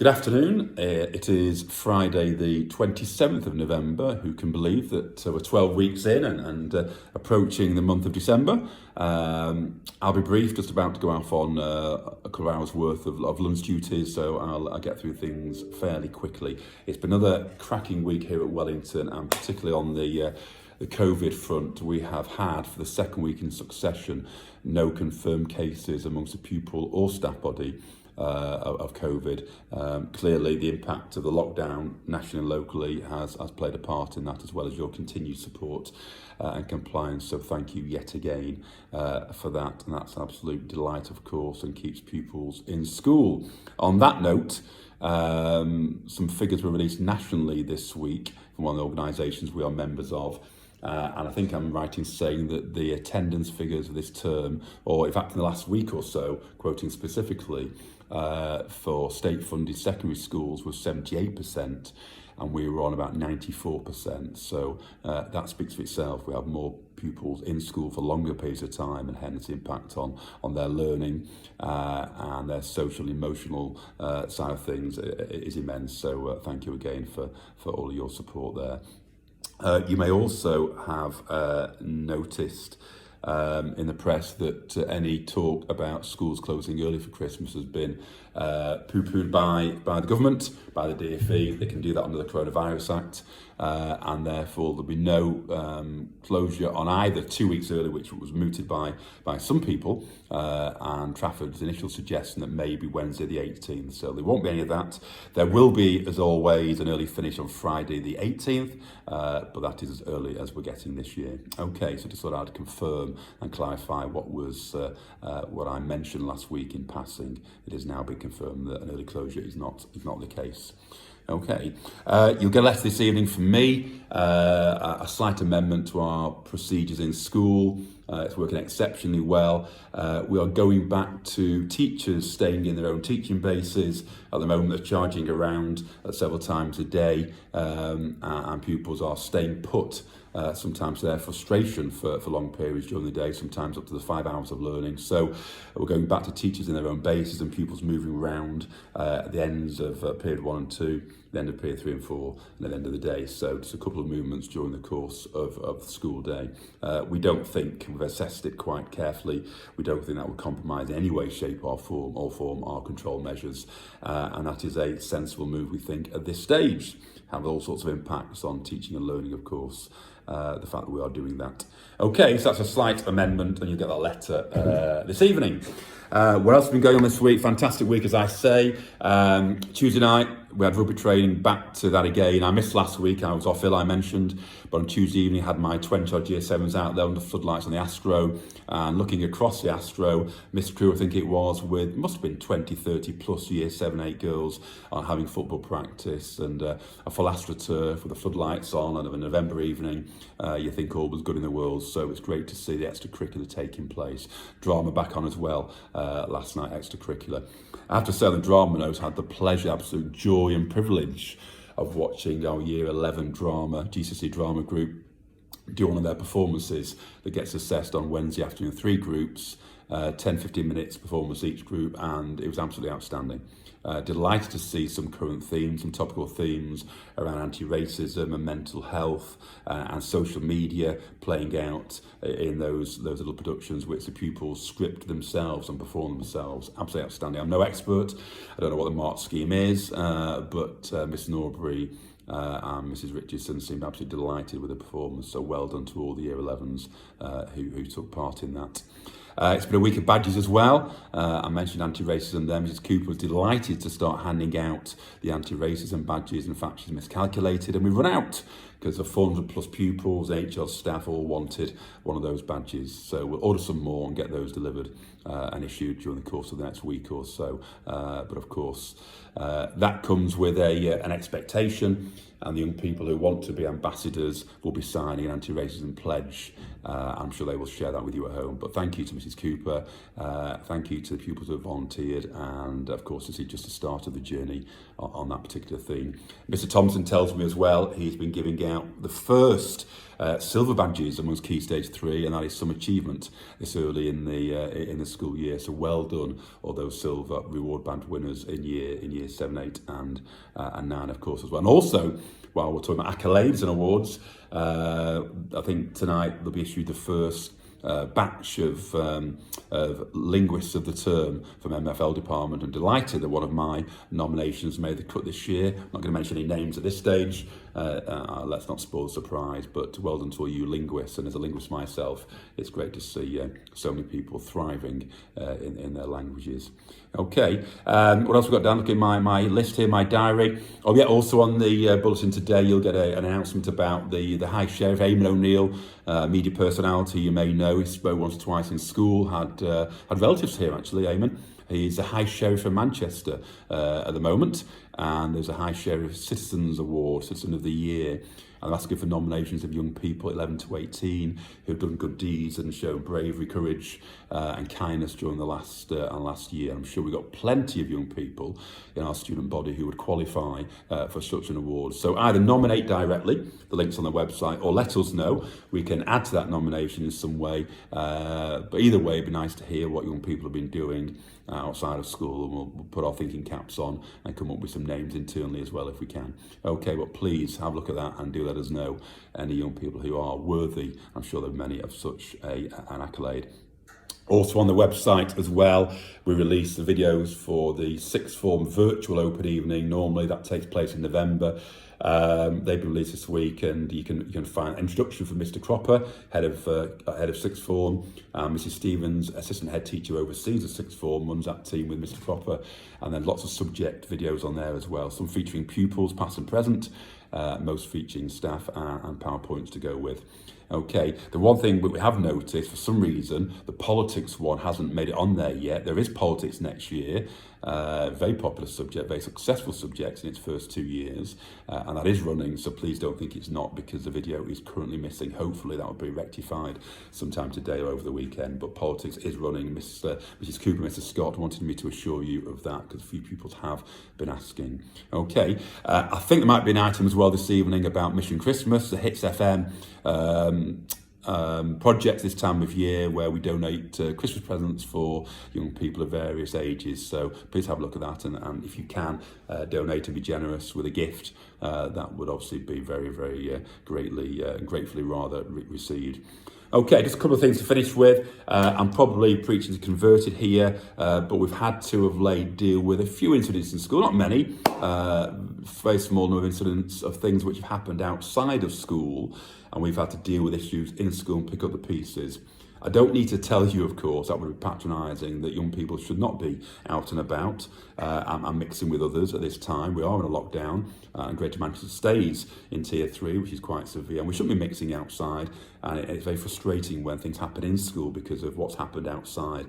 Good afternoon. It is Friday the 27th of November. Who can believe that we're 12 weeks in and approaching the month of December. I'll be brief, just about to go off on a couple of hours worth of lunch duties, so I'll get through things fairly quickly. It's been another cracking week here at Wellington, and particularly on the COVID front. We have had, for the second week in succession, no confirmed cases amongst the pupil or staff body of COVID. Clearly the impact of the lockdown nationally and locally has played a part in that, as well as your continued support and compliance, so thank you yet again for that, and that's an absolute delight, of course, and keeps pupils in school. On that note, some figures were released nationally this week from one of the organisations we are members of. And I think I'm right in saying that the attendance figures of this term, or in fact in the last week or so, quoting specifically, for state-funded secondary schools was 78%, and we were on about 94%. So that speaks for itself. We have more pupils in school for longer periods of time, and hence the impact on their learning and their social and emotional side of things is immense. So thank you again for all of your support there. You may also have noticed in the press that any talk about schools closing early for Christmas has been poo-pooed by the government, by the DfE. They can do that under the Coronavirus Act, and therefore there'll be no closure on either 2 weeks early, which was mooted by some people, and Trafford's initial suggestion that maybe Wednesday the 18th. So there won't be any of that. There will be, as always, an early finish on Friday the 18th, but that is as early as we're getting this year. Okay, so just thought I'd confirm and clarify what I mentioned last week in passing. It has now been confirmed that an early closure is not the case. Okay, you'll get a letter this evening from me, a slight amendment to our procedures in school. It's working exceptionally well. We are going back to teachers staying in their own teaching bases. At the moment, they're charging around several times a day, and pupils are staying put. Sometimes to their frustration for long periods during the day, sometimes up to the 5 hours of learning. So we're going back to teachers in their own bases and pupils moving around at the ends of period 1 and 2, the end of period 3 and 4, and at the end of the day. So just a couple of movements during the course of the school day. We don't think, we've assessed it quite carefully, we don't think that would compromise in any way, shape or form our control measures. And that is a sensible move, we think, at this stage. Have all sorts of impacts on teaching and learning, of course, the fact that we are doing that. Okay, so that's a slight amendment, and you'll get that letter this evening. What else has been going on this week? Fantastic week, as I say. Tuesday night, we had rugby training, back to that again. I missed last week, I was off ill, I mentioned, but on Tuesday evening I had my 20-odd Year 7s out there under floodlights on the Astro, and looking across the Astro, missed crew I think it was, with, must have been 20, 30 plus Year 7, 8 girls having football practice, and a full AstroTurf with the floodlights on, and of a November evening, you think all was good in the world. So it's great to see the extracurricular taking place. Drama back on as well last night, extracurricular. I have to say, the drama notes had the pleasure, absolute joy and privilege of watching our Year 11 drama, GCSE drama group, do one of their performances that gets assessed on Wednesday afternoon, 3 groups, 10-15 minutes performance each group, and it was absolutely outstanding. Delighted to see some current themes, some topical themes around anti-racism and mental health and social media playing out in those little productions which the pupils script themselves and perform themselves. Absolutely outstanding. I'm no expert, I don't know what the mark scheme is, but Miss Norbury and Mrs Richardson seemed absolutely delighted with the performance, so well done to all the Year 11s who took part in that. It's been a week of badges as well. I mentioned anti-racism there. Mrs Cooper was delighted to start handing out the anti-racism badges. In fact, she's miscalculated and we've run out because the 400 plus pupils, HR staff all wanted one of those badges. So we'll order some more and get those delivered and issued during the course of the next week or so. But of course, that comes with an expectation, and the young people who want to be ambassadors will be signing an anti-racism pledge. I'm sure they will share that with you at home. But thank you to Mrs Cooper, thank you to the pupils who have volunteered, and of course this is just the start of the journey on that particular theme. Mr Thompson tells me as well he's been giving out the first silver badges amongst Key Stage 3, and that is some achievement this early in the school year. So well done, all those silver reward badge winners in year 7, 8 and 9, of course, as well. And also, while we're talking about accolades and awards, I think tonight they'll be issued the first batch of linguists of the term from MFL department. I'm delighted that one of my nominations made the cut this year. I'm not going to mention any names at this stage. Let's not spoil the surprise, but well done to all you linguists. And as a linguist myself, it's great to see so many people thriving in their languages. Okay, what else we've got down? Look at my list here, my diary. Oh yeah, also on the bulletin today, you'll get an announcement about the High Sheriff, Eamon O'Neill, media personality you may know. He spoke once or twice in school, had relatives here actually, Eamon. He's the High Sheriff of Manchester at the moment, and there's a High Sheriff Citizens Award, Citizen of the Year. I'm asking for nominations of young people 11 to 18 who've done good deeds and shown bravery, courage and kindness during the last year. I'm sure we've got plenty of young people in our student body who would qualify for such an award. So either nominate directly, the link's on the website, or let us know. We can add to that nomination in some way. But either way, it'd be nice to hear what young people have been doing outside of school, and we'll put our thinking caps on and come up with some names internally as well if we can. Okay, but please have a look at that and do let us know any young people who are worthy. I'm sure there are many of such an accolade. Also on the website as well, we release the videos for the sixth form virtual open evening. Normally that takes place in November. They've been released this week, and you can find an introduction from Mr. Cropper, head of sixth form, Mrs. Stevens, assistant head teacher, oversees the sixth form, runs that team with Mr. Cropper, and then lots of subject videos on there as well. Some featuring pupils, past and present, most featuring staff and PowerPoints to go with. Okay, the one thing we have noticed, for some reason, the politics one hasn't made it on there yet. There is politics next year, very popular subject, very successful subject in its first 2 years, and that is running, so please don't think it's not, because the video is currently missing. Hopefully that will be rectified sometime today or over the weekend, but politics is running. Mrs. Cooper, Mr. Scott wanted me to assure you of that, because a few pupils have been asking. Okay, I think there might be an item as well this evening about Mission Christmas, the Hits FM project this time of year, where we donate Christmas presents for young people of various ages. So please have a look at that, and if you can donate and be generous with a gift, that would obviously be very, very greatly and gratefully rather received. Okay, just a couple of things to finish with. I'm probably preaching to converted here, but we've had to of late deal with a few incidents in school, not many, very small number of incidents of things which have happened outside of school, and we've had to deal with issues in school and pick up the pieces. I don't need to tell you, of course, that would be patronising, that young people should not be out and about and mixing with others at this time. We are in a lockdown, and Greater Manchester stays in Tier 3, which is quite severe, and we shouldn't be mixing outside, and it's very frustrating when things happen in school because of what's happened outside.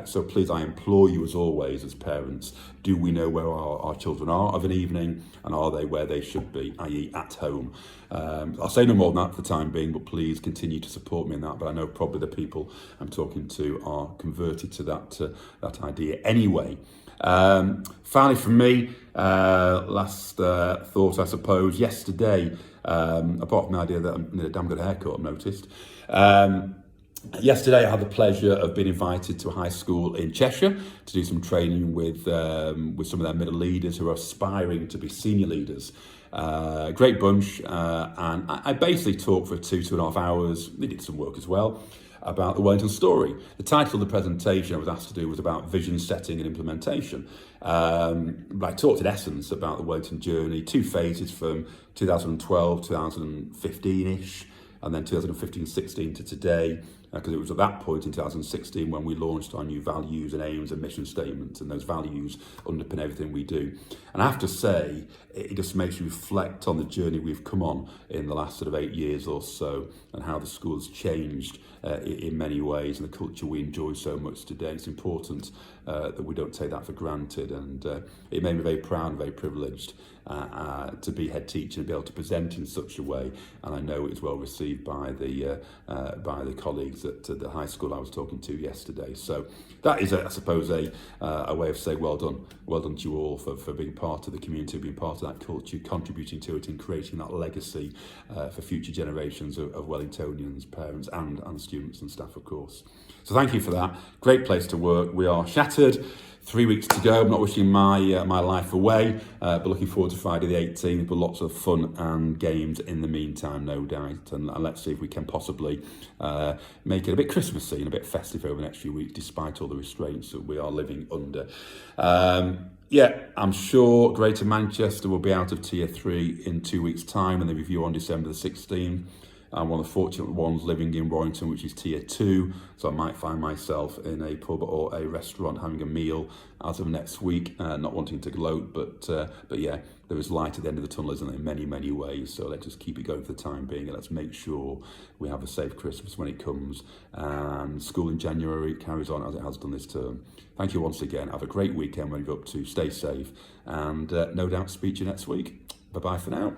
So please, I implore you, as always, as parents, do we know where our children are of an evening, and are they where they should be, i.e. at home? I'll say no more than that for the time being, but please continue to support me in that. But I know probably the people I'm talking to are converted to that idea anyway. Finally, from me, last thought, I suppose, yesterday, apart from the idea that I need a damn good haircut, I've noticed. Yesterday I had the pleasure of being invited to a high school in Cheshire to do some training with some of their middle leaders who are aspiring to be senior leaders. Great bunch, and I basically talked for 2.5 hours. They did some work as well about the Wellington story. The title of the presentation I was asked to do was about vision setting and implementation. But I talked in essence about the Wellington journey, 2 phases from 2012, 2015-ish, and then 2015-16 to today, because it was at that point in 2016 when we launched our new values and aims and mission statements, and those values underpin everything we do. And I have to say, it just makes you reflect on the journey we've come on in the last sort of 8 years or so, and how the school has changed in many ways, and the culture we enjoy so much today. It's important that we don't take that for granted, and it made me very proud and very privileged to be head teacher and be able to present in such a way, and I know it's well received by the colleagues kids at the high school I was talking to yesterday. So that is, I suppose, a way of saying well done to you all for being part of the community, being part of that culture, contributing to it and creating that legacy for future generations of Wellingtonians, parents and students and staff, of course. So thank you for that. Great place to work. We are shattered. 3 weeks to go. I'm not wishing my life away, but looking forward to Friday the 18th, but lots of fun and games in the meantime, no doubt. And let's see if we can possibly make it a bit Christmassy and a bit festive over the next few weeks, despite all the restraints that we are living under. Yeah, I'm sure Greater Manchester will be out of Tier 3 in 2 weeks' time, and they review on December the 16th. I'm one of the fortunate ones living in Warrington, which is Tier 2, so I might find myself in a pub or a restaurant having a meal as of next week, not wanting to gloat, but yeah, there is light at the end of the tunnel, isn't there, in many, many ways, so let's just keep it going for the time being, and let's make sure we have a safe Christmas when it comes, and school in January carries on as it has done this term. Thank you once again, have a great weekend when you're up to, stay safe, and no doubt speak to you next week. Bye-bye for now.